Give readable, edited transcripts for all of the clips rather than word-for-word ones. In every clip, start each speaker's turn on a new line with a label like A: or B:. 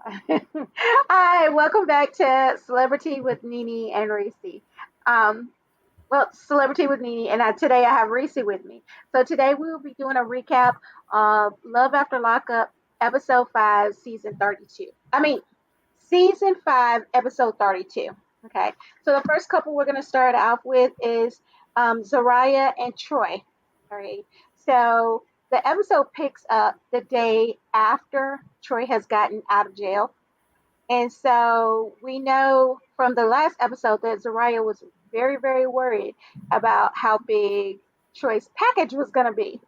A: Hi, welcome back to Celebrity with Nene and Reese. Um, Celebrity with Nene, and today I have Reese with me. So today we will be doing a recap of Love After Lockup, Episode 5, Season 32. Season 5, Episode 32. Okay, so the first couple we're going to start off with is Zariah and Troy. All right, so the episode picks up the day after Troy has gotten out of jail, and so we know from the last episode that Zariah was very, very worried about how big Troy's package was going to be.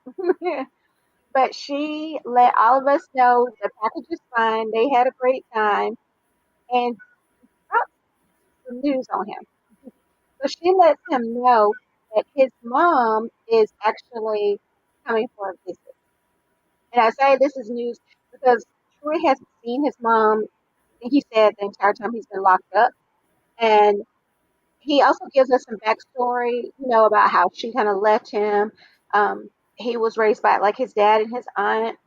A: But she let all of us know the package is fine. They had a great time and dropped some news on him. So she lets him know that his mom is actually coming for a visit. And I say this is news because Troy hasn't seen his mom, I think he said, the entire time he's been locked up. And he also gives us some backstory, about how she kind of left him. He was raised by like his dad and his aunt,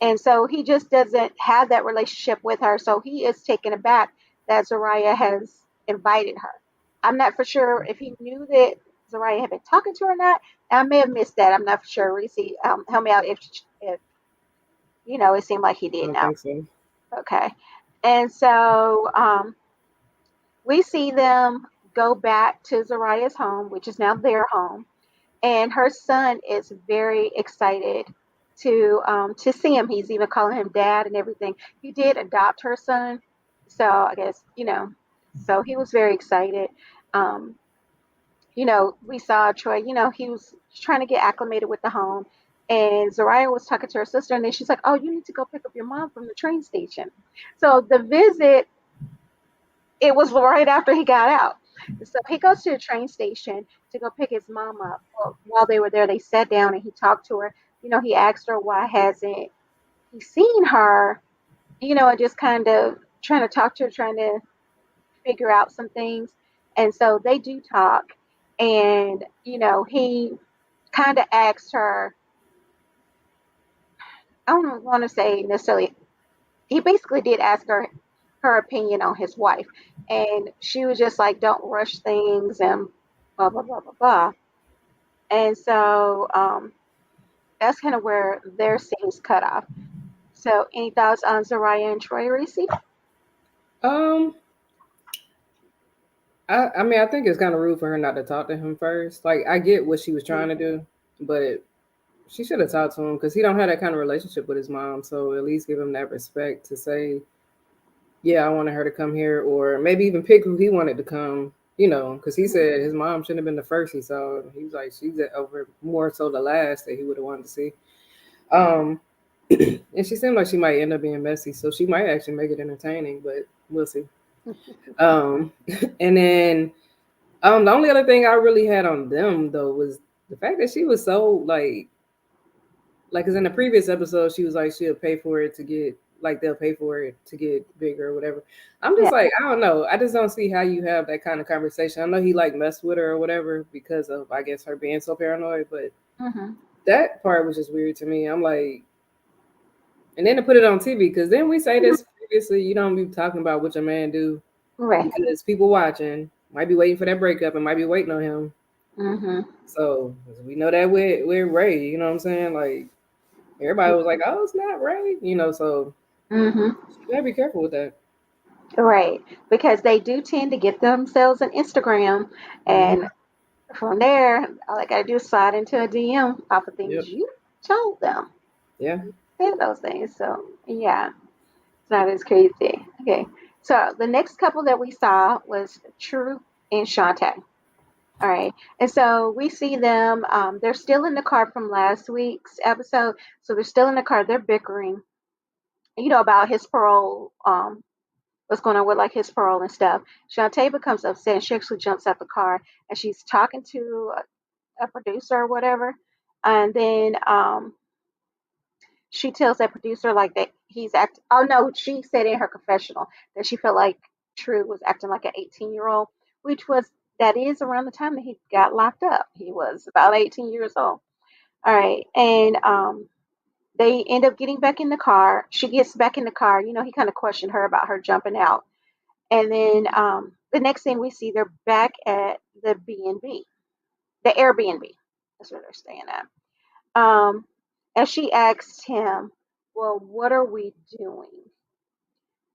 A: and so he just doesn't have that relationship with her. So he is taken aback that Zariah has invited her. I'm not for sure if he knew that Zariah had been talking to her or not. I may have missed that. I'm not for sure. Reese, help me out if it seemed like he
B: I
A: did
B: don't
A: know.
B: think so.
A: Okay, and so we see them go back to Zariah's home, which is now their home, and her son is very excited to see him. He's even calling him dad and everything. He did adopt her son, so I guess So he was very excited. Um, we saw Troy. He was trying to get acclimated with the home, and Zariah was talking to her sister, and then she's like, "Oh, you need to go pick up your mom from the train station." So the visit, it was right after he got out. So he goes to the train station to go pick his mom up. Well, while they were there, they sat down and he talked to her. He asked her why hasn't he seen her, and just kind of trying to talk to her, trying to figure out some things. And so they do talk. And, he kind of asked her, I don't want to say necessarily, he basically did ask her opinion on his wife. And she was just like, don't rush things and blah, blah, blah, blah, blah. And so that's kind of where their scenes cut off. So any thoughts on Zariah and Troy Reese?
B: Um, I mean, I think it's kind of rude for her not to talk to him first. Like, I get what she was trying to do, but she should have talked to him because he don't have that kind of relationship with his mom. So at least give him that respect to say, yeah, I wanted her to come here, or maybe even pick who he wanted to come. Because he said his mom shouldn't have been the first he saw. He was like, she's over more so the last that he would have wanted to see. Um, and she seemed like she might end up being messy, so she might actually make it entertaining, but we'll see. Um, and then the only other thing I really had on them though was the fact that she was so like, cause in the previous episode she was like she'll pay for it to get like they'll pay for it to get bigger or whatever. I'm
A: Yeah.
B: just like I don't know. I just don't see how you have that kind of conversation. I know he like messed with her or whatever because of I guess her being so paranoid, but
A: Hmm.
B: that part was just weird to me. I'm like, and then to put it on TV because then we say this previously. You don't be talking about what your man do
A: Right.
B: because people watching might be waiting for that breakup and might be waiting on him.
A: Hmm.
B: So we know that with Ray, you know what I'm saying? Like everybody was like, "Oh, it's not Ray," So
A: Hmm.
B: you gotta be careful with that.
A: Right. Because they do tend to get themselves an Instagram, and
B: Hmm.
A: from there, all I gotta do is slide into a DM off of things
B: Yep.
A: you told them.
B: Yeah.
A: Say those things. So yeah, it's not as crazy. Okay. So the next couple that we saw was True and Shantae. All right. And so we see them. They're still in the car from last week's episode. So they're still in the car. They're bickering, about his parole. What's going on with like his parole and stuff. Shantae becomes upset and she actually jumps out the car and she's talking to a producer or whatever. And then she tells that producer like that he's act. Oh no, she said in her confessional that she felt like True was acting like an 18-year-old, which was that is around the time that he got locked up. He was about 18 years old. All right, and They end up getting back in the car. She gets back in the car. He kind of questioned her about her jumping out. And then the next thing we see, they're back at the B&B, the Airbnb. That's where they're staying at. And she asks him, well, what are we doing?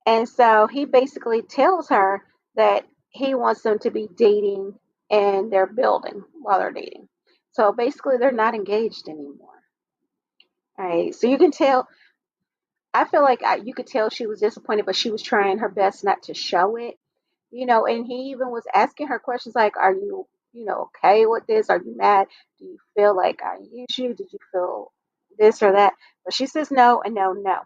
A: And so he basically tells her that he wants them to be dating in their building while they're dating. So basically, they're not engaged anymore. All right. So you can tell, I feel like you could tell she was disappointed, but she was trying her best not to show it. And he even was asking her questions like, are you, okay with this? Are you mad? Do you feel like I used you? Did you feel this or that? But she says no and no, no.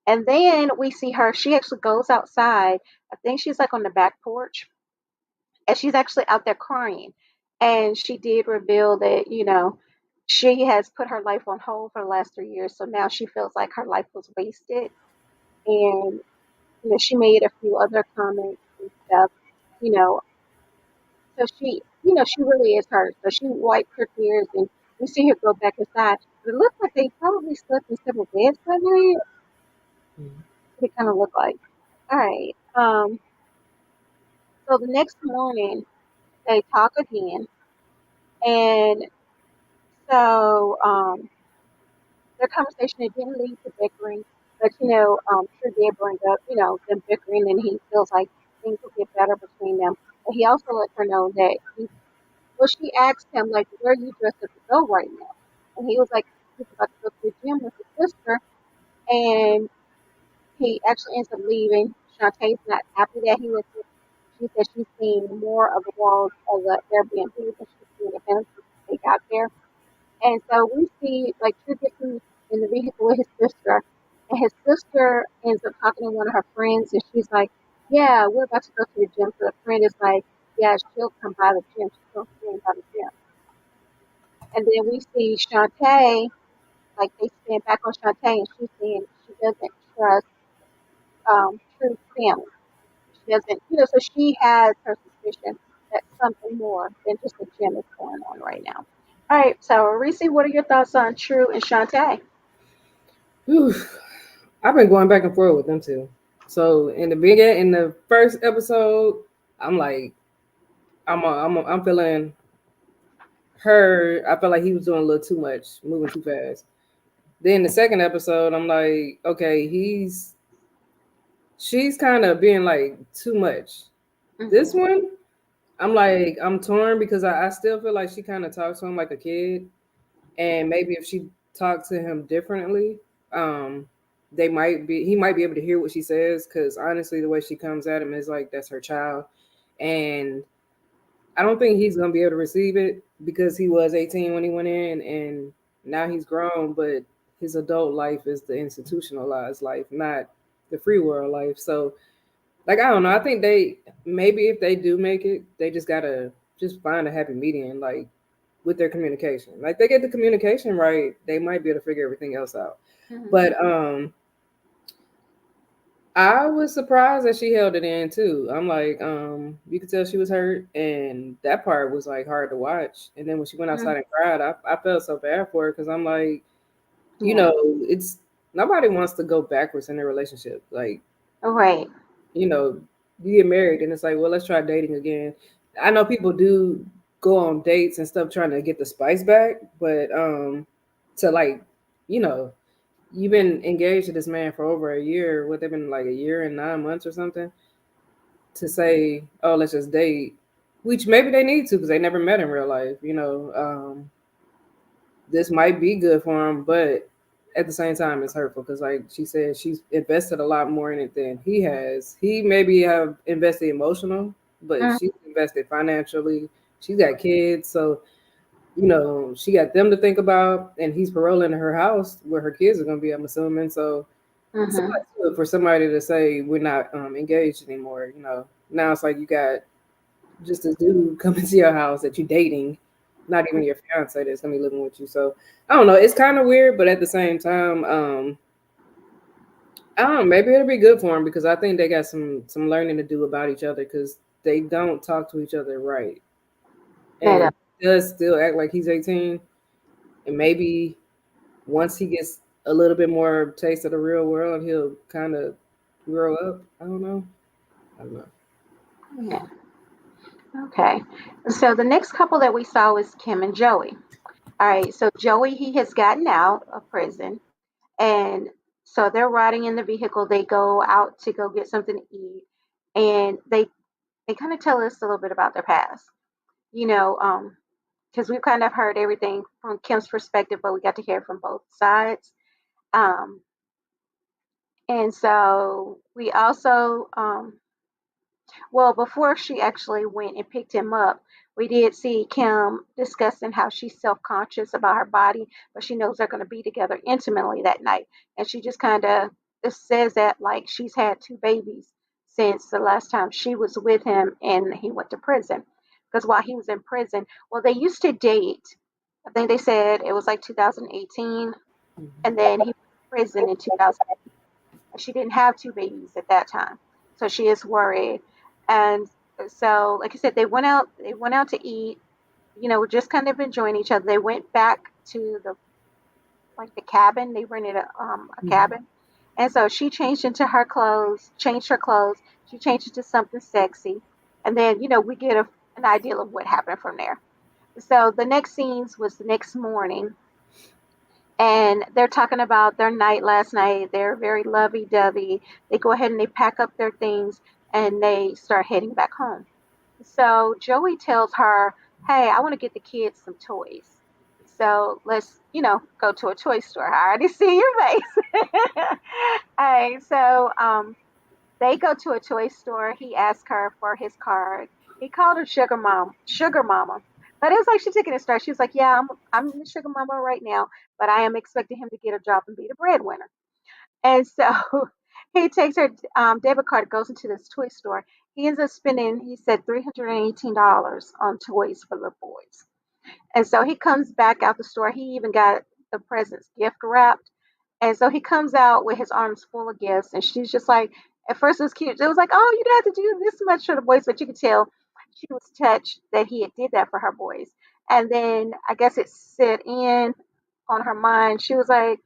A: And then we see her, she actually goes outside. I think she's like on the back porch, and she's actually out there crying. And she did reveal that, she has put her life on hold for the last 3 years. So now she feels like her life was wasted. And, she made a few other comments and stuff, you know. So she really is hurt. So she wiped her tears, and we see her go back inside. But it looks like they probably slept in several beds that night.
B: Mhm.
A: What it kind of looked like. All right. So the next morning they talk again, and so their conversation, it didn't lead to bickering, but True did bring up them bickering, and he feels like things will get better between them. But he also let her know that well, she asked him like, "Where are you dressed up to go right now?" And he was like, he's about to go to the gym with his sister, and he actually ends up leaving. Shantae's not happy that he was there. She said she's seen more of the walls of the Airbnb than she's seen of him since they got there. And so we see like True gets in the vehicle with his sister, and his sister ends up talking to one of her friends, and she's like, "Yeah, we're about to go to the gym." So the friend is like, "Yeah, she'll come by the gym. She's going to by the gym." And then we see Shantae, like they stand back on Shantae, and she's saying she doesn't trust True's family. She doesn't, so she has her suspicion that something more than just a gym is going on right now. All right, so Reese, what are your thoughts on True and Shantae?
B: Whew. I've been going back and forth with them too. So in the first episode, I'm like, I'm feeling her. I felt like he was doing a little too much, moving too fast. Then the second episode, I'm like, okay, she's kind of being like too much. This
A: Mm-hmm.
B: one, I'm torn because I still feel like she kind of talks to him like a kid, and maybe if she talked to him differently, um, he might be able to hear what she says. Because honestly, the way she comes at him is like that's her child, and I don't think he's gonna be able to receive it because he was 18 when he went in, and now he's grown, but his adult life is the institutionalized life, not the free world life. So, like, I don't know. I think they maybe if they do make it, they just gotta just find a happy median, like with their communication. Like they get the communication right, they might be able to figure everything else out.
A: Mm-hmm.
B: But I was surprised that she held it in too. I'm like, you could tell she was hurt, and that part was like hard to watch. And then when she went outside and cried, I felt so bad for her because I'm like,
A: Yeah.
B: it's nobody wants to go backwards in their relationship. Like,
A: All right.
B: you know, you get married and it's like, well, let's try dating again. I know people do go on dates and stuff trying to get the spice back, but to like, you know, you've been engaged to this man for over a year, what they've been like a year and 9 months or something, to say, oh, let's just date, which maybe they need to because they never met in real life, this might be good for him, but at the same time, it's hurtful because, like she said, she's invested a lot more in it than he has. He maybe have invested emotional, but
A: Mm-hmm.
B: she's invested financially. She's got kids, so she got them to think about, and he's paroling to her house where her kids are gonna be. I'm assuming so. It's a
A: Mm-hmm.
B: lot to it for somebody to say we're not engaged anymore. Now it's like you got just a dude coming to your house that you're dating, not even your fiance that's gonna be living with you. So I don't know. It's kind of weird, but at the same time, I don't know. Maybe it'll be good for them because I think they got some learning to do about each other because they don't talk to each other right,
A: Made
B: and
A: up.
B: he does still act like he's 18. And maybe once he gets a little bit more taste of the real world, he'll kind of grow up. I don't know. I don't know.
A: Yeah. Okay. So the next couple that we saw was Kim and Joey. All right. So Joey, he has gotten out of prison, and so they're riding in the vehicle. They go out to go get something to eat, and they kind of tell us a little bit about their past. You know, because we've kind of heard everything from Kim's perspective, but we got to hear from both sides. Um, and so we also well, before she actually went and picked him up, we did see Kim discussing how she's self conscious about her body, but she knows they're going to be together intimately that night. And she just kind of says that like she's had two babies since the last time she was with him and he went to prison. Because while he was in prison, well, they used to date. I think they said it was like 2018, and then he went to prison in 2000. She didn't have two babies at that time, so she is worried. And so, like I said, they went out. They went out to eat. You know, just kind of enjoying each other. They went back to the like the cabin. They rented a
B: Mm-hmm.
A: cabin, and so she changed into her clothes. Changed her clothes. She changed into something sexy, and then we get an idea of what happened from there. So the next scenes was the next morning, and they're talking about their night last night. They're very lovey dovey. They go ahead and they pack up their things and they start heading back home. So Joey tells her, "Hey, I want to get the kids some toys. So let's, go to a toy store." I already see your face. Hey, so they go to a toy store. He asked her for his card. He called her sugar mama. But it was like she took it in stride. She was like, "Yeah, I'm the sugar mama right now, but I am expecting him to get a job and be the breadwinner." And so he takes her debit card, goes into this toy store. He ends up spending, he said, $318 on toys for little boys. And so he comes back out the store. He even got the presents gift wrapped. And so he comes out with his arms full of gifts. And she's just like, at first it was cute. It was like, "Oh, you don't have to do this much for the boys." But you could tell she was touched that he had did that for her boys. And then I guess it set in on her mind. She was like,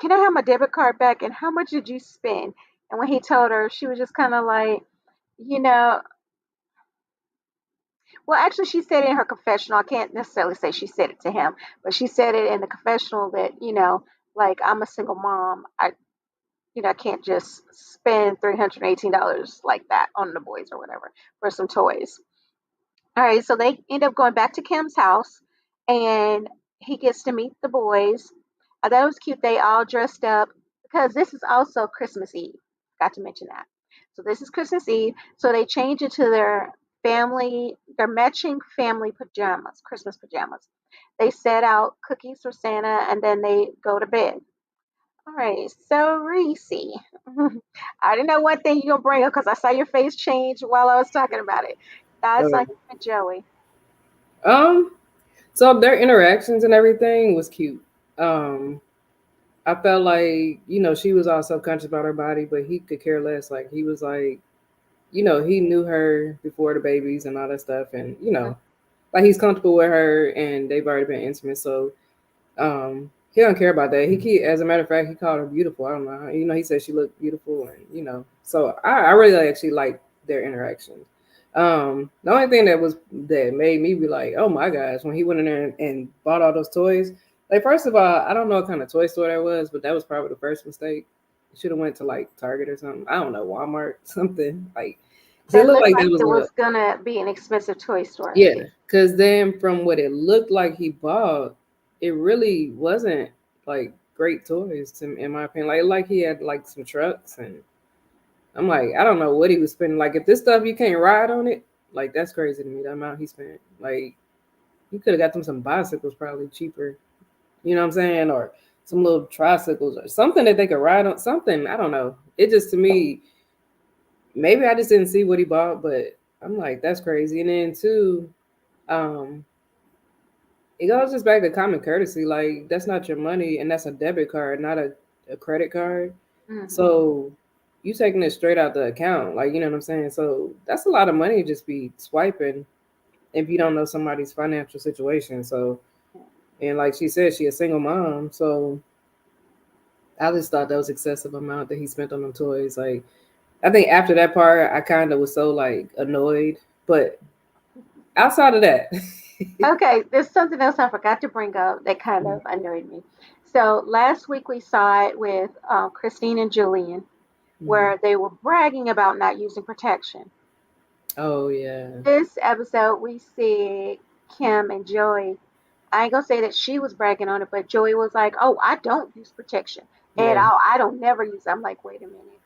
A: "Can I have my debit card back? And how much did you spend?" And when he told her, she was just kind of like, you know, well, actually, she said it in her confessional. I can't necessarily say she said it to him, but she said it in the confessional that, like, I'm a single mom. I can't just spend $318 like that on the boys or whatever for some toys. All right, so they end up going back to Kim's house, and he gets to meet the boys. That was cute. They all dressed up because this is also Christmas Eve. Got to mention that. So this is Christmas Eve. So they change into their matching family pajamas, Christmas pajamas. They set out cookies for Santa, and then they go to bed. All right, so Reese, I didn't know one thing you're gonna bring up because I saw your face change while I was talking about it. That's on
B: Okay.
A: you and Joey.
B: Um. So their interactions and everything was cute. Um. I felt like she was all subconscious about her body, but he could care less. Like he was like, he knew her before the babies and all that stuff, and like he's comfortable with her, and they've already been intimate. So he don't care about that. As a matter of fact, he called her beautiful. I don't know. He said she looked beautiful, and So I really actually like their interaction. The only thing that made me be like, oh my gosh, when he went in there and bought all those toys. Like first of all, I don't know what kind of toy store that was, but that was probably the first mistake. Should have went to like Target or something. I don't know, Walmart, something like. It
A: It
B: looked
A: looked
B: like
A: like
B: that was
A: it
B: a
A: was gonna be an expensive toy store.
B: yeah, because then from what it looked like he bought, it really wasn't like great toys to in my opinion. Like he had like some trucks and I'm like, I don't know what he was spending. Like if this stuff you can't ride on it, like that's crazy to me, the amount he spent. Like you could have got them some bicycles probably cheaper. You know what I'm saying? Or some little tricycles or something that they could ride on. Something, I don't know. It just to me, maybe I just didn't see what he bought, but I'm like, that's crazy. And then too, um, it goes just back to common courtesy. Like that's not your money, and that's a debit card, not a credit card.
A: Hmm.
B: So you taking it straight out the account, like you know what I'm saying. So that's a lot of money to just be swiping if you don't know somebody's financial situation. So and like she said, she a single mom. So I just thought that was excessive amount that he spent on them toys. Like, I think after that part, I kind of was so like annoyed. But outside of that,
A: Okay, there's something else I forgot to bring up that kind of annoyed me. So last week we saw it with Christine and Julian,
B: Mhm.
A: where they were bragging about not using protection.
B: Oh yeah,
A: This episode we see Kim and Joey. I ain't gonna say that she was bragging on it, but Joey was like, "Oh, I don't use protection at
B: yeah,
A: all. I don't never use." It." I'm like, "Wait a minute."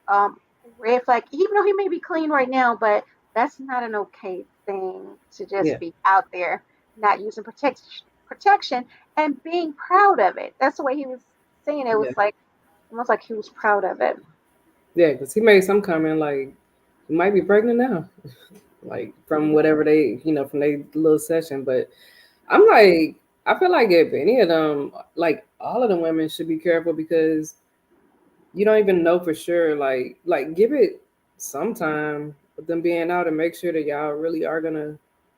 A: Um, red flag. Even though he may be clean right now, but that's not an okay thing to just
B: yeah,
A: be out there not using protection and being proud of it. That's the way he was saying it. It
B: yeah,
A: was like almost like he was proud of it.
B: yeah. Because he made some comment like, "You might be pregnant now," like from whatever they, from their little session. But I'm like, I feel like if any of them, like all of the women, should be careful because you don't even know for sure. Like give it some time with them being out and make sure that y'all really are gonna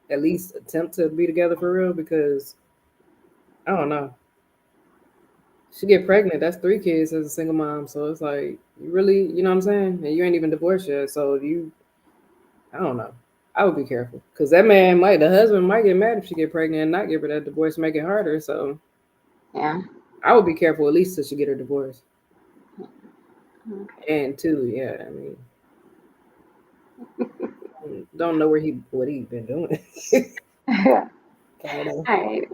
B: at least attempt to be together for real. Because I don't know, she get pregnant, that's 3 kids as a single mom. So it's like you really, you know what I'm saying, and you ain't even divorced yet. So you, I don't know. I would be careful because that man might, the husband might get mad if she get pregnant and not give her that divorce, make it harder. So
A: Yeah.
B: I would be careful at least till she get her divorce.
A: Okay.
B: And two, yeah, I mean, don't know where he what he been doing. Kind of.
A: All right.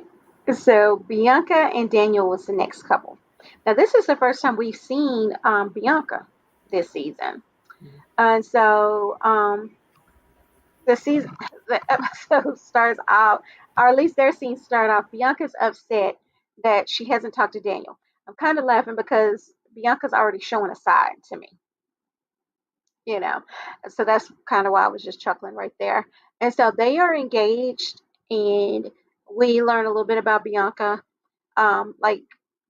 A: So Bianca and Daniel was the next couple. Now this is the first time we've seen Bianca this season, and so the season, the episode starts out, or at least their scene start off. Bianca's upset that she hasn't talked to Daniel. I'm kind of laughing because Bianca's already showing a side to me, you know. So that's kind of why I was just chuckling right there. And so they are engaged, and we learn a little bit about Bianca. Like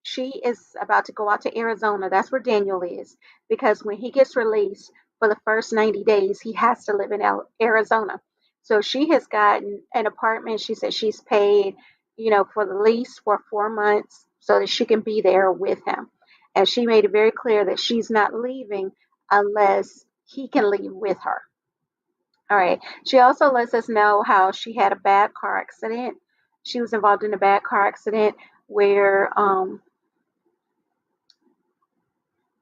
A: she is about to go out to Arizona. That's where Daniel is because when he gets released for the first 90 days, he has to live in Arizona. So she has gotten an apartment. She said she's paid, for the lease for 4 months so that she can be there with him. And she made it very clear that she's not leaving unless he can leave with her. All right. She also lets us know how she had a bad car accident. She was involved in a bad car accident where I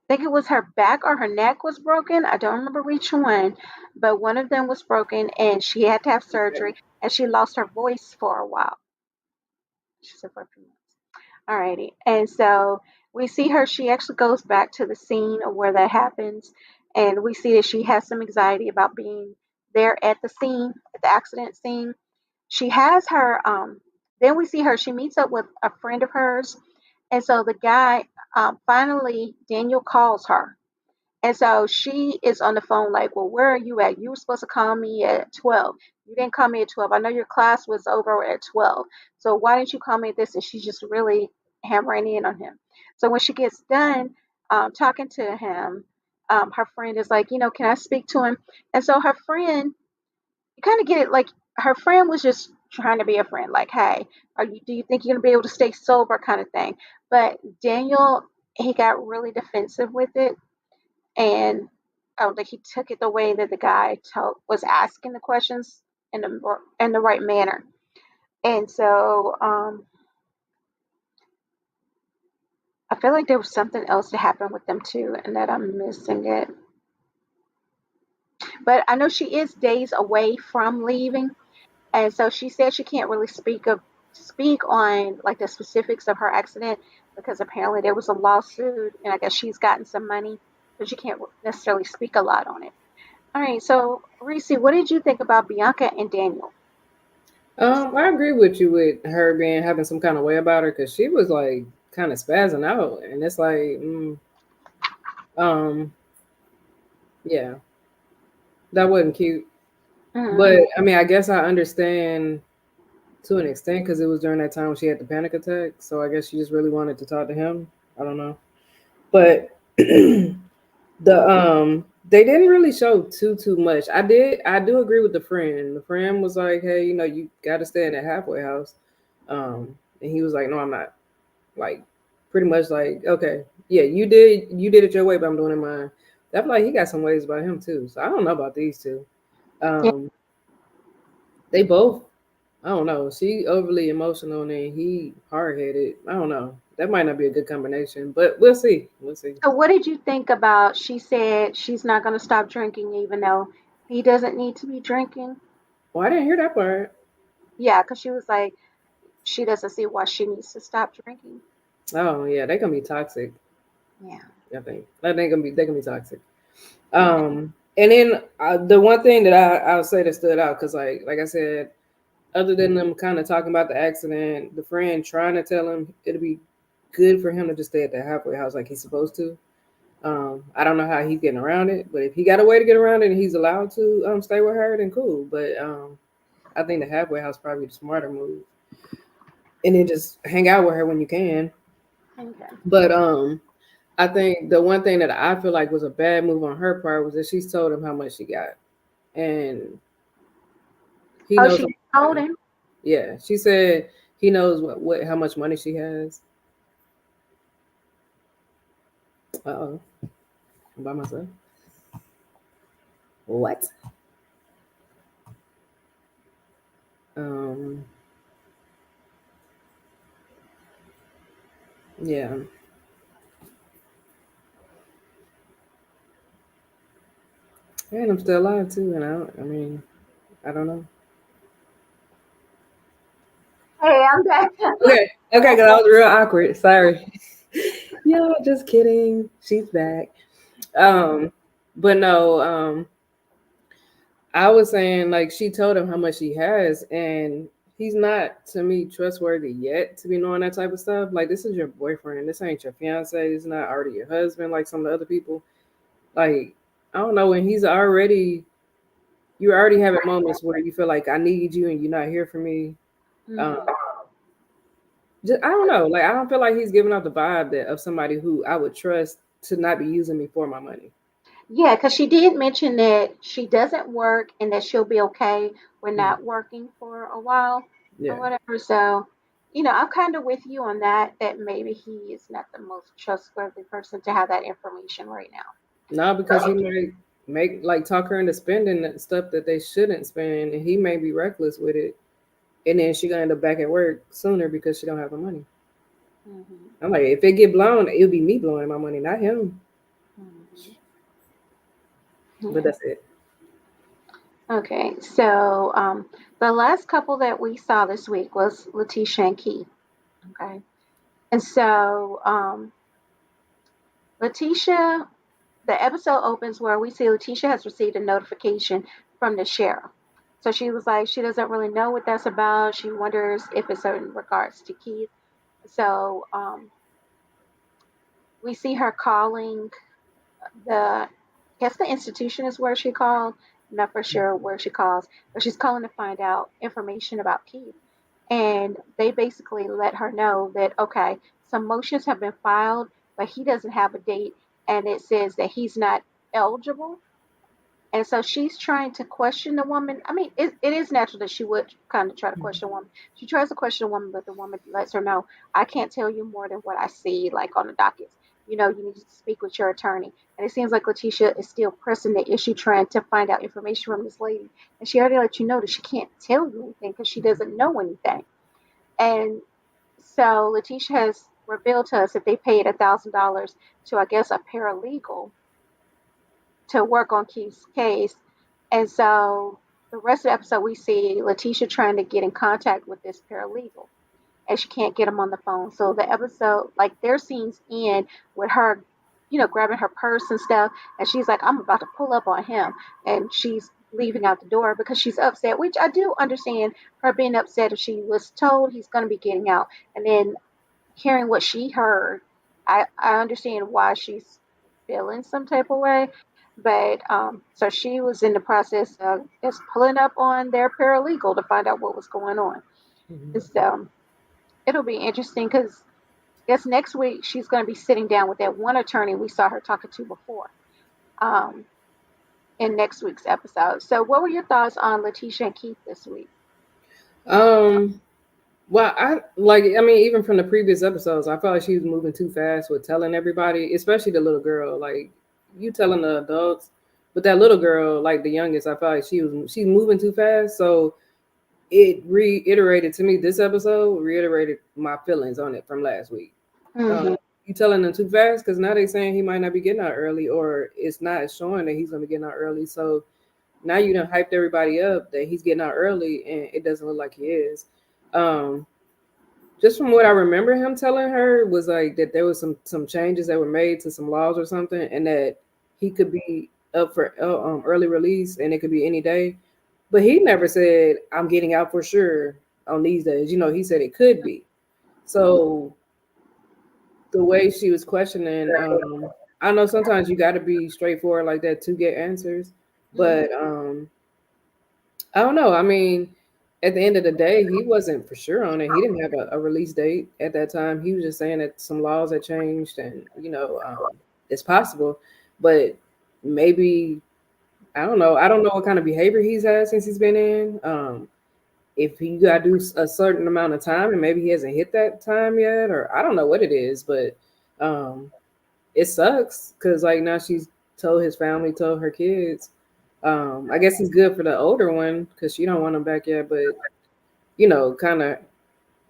A: think it was her back or her neck was broken. I don't remember which one, but one of them was broken and she had to have surgery and she lost her voice for a while. She said for a few months. Alrighty. And so we see her, she actually goes back to the scene of where that happens. And we see that she has some anxiety about being there at the scene, at the accident scene. She has her, then we see her, she meets up with a friend of hers. And so the guy, finally, Daniel calls her. And so she is on the phone, like, well, where are you at? You were supposed to call me at 12. You didn't call me at 12. I know your class was over at 12. So why didn't you call me at this? And she's just really hammering in on him. So when she gets done talking to him, her friend is like, can I speak to him? And so her friend, you kind of get it, like her friend was just trying to be a friend, like, hey, do you think you're going to be able to stay sober kind of thing. But Daniel, he got really defensive with it and I don't think he took it the way that the guy was asking the questions in the right manner. And so I feel like there was something else that happened with them too, and that I'm missing it. But I know she is days away from leaving, and so she said she can't really speak on like the specifics of her accident because apparently there was a lawsuit, and I guess she's gotten some money, but she can't necessarily speak a lot on it. All right, so Reese, what did you think about Bianca and Daniel?
B: I agree with you with her being having some kind of way about her because she was like kind of spazzing out, and it's like, um, yeah, that wasn't cute.
A: Mm-hmm.
B: But I mean, I guess I understand to an extent because it was during that time when she had the panic attack. So I guess she just really wanted to talk to him. I don't know, but they didn't really show too much. I do agree with the friend. The friend was like, hey, you got to stay in that halfway house. And he was like, no, I'm not. Like, pretty much like, okay, Yeah, you did it your way, but I'm doing it mine. I feel like he got some ways about him too. So I don't know about these two.
A: Yeah.
B: Um, they both. I don't know. She overly emotional and he hard headed. I don't know. That might not be a good combination, but we'll see. We'll see.
A: So what did you think about? She said she's not going to stop drinking, even though he doesn't need to be drinking.
B: Well, I didn't hear that part.
A: Yeah, because she was like, she doesn't see why she needs to stop drinking.
B: Oh yeah, they gonna be toxic.
A: Yeah.
B: I think they gonna be toxic.
A: Yeah.
B: And then the one thing that I'll say that stood out because like I said, other than them kind of talking about the accident, the friend trying to tell him it'll be good for him to just stay at the halfway house like he's supposed to. I don't know how he's getting around it, but if he got a way to get around it and he's allowed to stay with her, then cool. But I think the halfway house probably the smarter move, and then just hang out with her when you can.
A: Okay.
B: But I think the one thing that I feel like was a bad move on her part was that she's told him how much she got, and he
A: Oh,
B: knows
A: she
B: how much
A: told
B: money.
A: him.
B: Yeah, she said he knows what how much money she has. Uh oh, I'm by myself. What? Um, yeah, and I'm still alive too, and I mean, I don't know.
A: Hey, I'm back.
B: Okay, okay, because I was real awkward. Sorry. Yeah, just kidding. She's back. Um, but no, I was saying like she told him how much she has, and he's not to me trustworthy yet to be knowing that type of stuff. Like this is your boyfriend. This ain't your fiance. It's not already your husband like some of the other people. Like I don't know when he's already you're already having moments where you feel like I need you and you're not here for me. Um,
A: Hmm.
B: just I don't know. Like I don't feel like he's giving off the vibe that of somebody who I would trust to not be using me for my money.
A: Yeah, because she did mention that she doesn't work and that she'll be okay with
B: Mm,
A: not working for a while or
B: yeah.
A: whatever. So, I'm kind of with you on that, that maybe he is not the most trustworthy person to have that information right now.
B: No, because he might make like talk her into spending that stuff that they shouldn't spend, and he may be reckless with it, and then she gonna end up back at work sooner because she don't have the money.
A: Hmm.
B: I'm like, if it get blown, it'll be me blowing my money, not him.
A: Hmm.
B: But
A: Yeah.
B: that's it.
A: Okay, so the last couple that we saw this week was Letitia and Keith. Okay, and so Letitia, the episode opens where we see Letitia has received a notification from the sheriff. So she was like, she doesn't really know what that's about. She wonders if it's in regards to Keith. So we see her calling the, I guess the institution is where she called. I'm not for sure where she calls, but she's calling to find out information about Keith. And they basically let her know that, okay, some motions have been filed, but he doesn't have a date, and it says that he's not eligible. And so she's trying to question the woman. I mean, it is natural that she would kind of try to question a woman. She tries to question a woman, but the woman lets her know, I can't tell you more than what I see, like on the dockets. You need to speak with your attorney. And it seems like Letitia is still pressing the issue, trying to find out information from this lady. And she already let you know that she can't tell you anything because she doesn't know anything. And so Letitia has revealed to us that they paid $1,000 to, I guess, a paralegal to work on Keith's case. And so the rest of the episode, we see Letitia trying to get in contact with this paralegal, and she can't get him on the phone. So the episode, like their scenes end with her, grabbing her purse and stuff, and she's like, "I'm about to pull up on him," and she's leaving out the door because she's upset. Which I do understand her being upset if she was told he's going to be getting out, and then hearing what she heard, I understand why she's feeling some type of way. But so she was in the process of just pulling up on their paralegal to find out what was going on.
B: Mhm.
A: And so it'll be interesting because I guess next week she's going to be sitting down with that one attorney we saw her talking to before um, in next week's episode. So, what were your thoughts on Letitia and Keith this week?
B: Um, Well, I mean, even from the previous episodes, I felt like she was moving too fast with telling everybody, especially the little girl. Like you telling the adults, but that little girl, like the youngest, I felt like she's moving too fast. So it reiterated to me this episode reiterated my feelings on it from last week.
A: Hmm.
B: Um, you telling them too fast because now they saying he might not be getting out early, or it's not showing that he's going to be getting out early. So now you done hyped everybody up that he's getting out early, and it doesn't look like he is. Um, just from what I remember him telling her was like that there was some changes that were made to some laws or something, and that he could be up for early release, and it could be any day. But he never said I'm getting out for sure on these days. You know, he said it could be. So the way she was questioning, I know sometimes you got to be straightforward like that to get answers,
A: Hmm.
B: but I don't know. I mean, at the end of the day, he wasn't for sure on it. He didn't have a release date at that time. He was just saying that some laws had changed, and it's possible, but maybe I don't know. I don't know what kind of behavior he's had since he's been in. If he got to do a certain amount of time, and maybe he hasn't hit that time yet, or I don't know what it is, but um, it sucks because like now she's told his family, told her kids. I guess it's good for the older one because she don't want him back yet, but kind of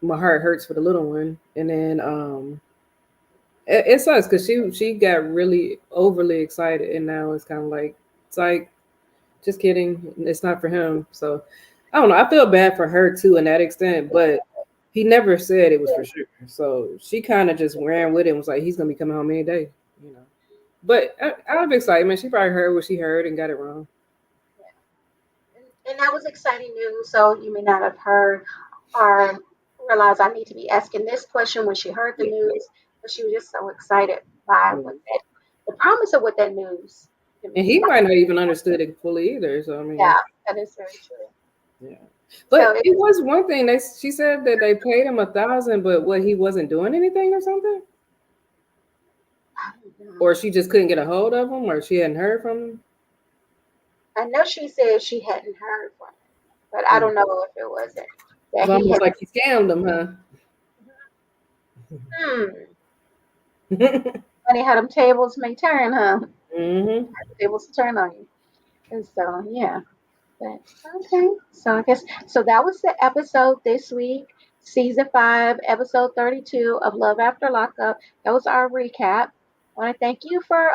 B: my heart hurts for the little one. And then it sucks because she got really overly excited, and now it's kind of like it's like just kidding, it's not for him. So I don't know. I feel bad for her too in that extent, but he never said it was for sure. So she kind of just ran with it and was like, he's gonna be coming home any day, you know. But out of excitement, she probably heard what she heard and got it wrong.
A: And that was exciting news. So you may not have heard or realize I need to be asking this question when she heard the
B: Yeah.
A: news, but she was just so excited by
B: Yeah.
A: what the promise of what that news can
B: And
A: mean.
B: he might not even understood it fully either. So I mean,
A: Yeah, that is very true.
B: yeah.
A: So
B: But it was one thing she said that they paid him 1,000, but what he wasn't doing anything or something, or she just couldn't get a hold of him, or she hadn't heard from
A: I know she said she hadn't heard from him, but I
B: him.
A: don't know if it wasn't
B: It's
A: that he
B: almost
A: had.
B: like he scammed them, huh?
A: Hmm. Funny how them tables may turn, huh?
B: Hmm.
A: Tables turn on you. And so yeah. But okay. So I guess so that was the episode this week. Season 5, episode 32 of Love After Lockup. That was our recap. I want to thank you for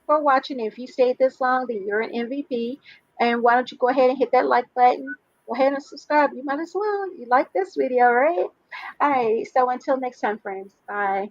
A: watching. If you stayed this long, then you're an MVP. And why don't you go ahead and hit that like button? Go ahead and subscribe. You might as well. You like this video, right? All right. So until next time, friends. Bye.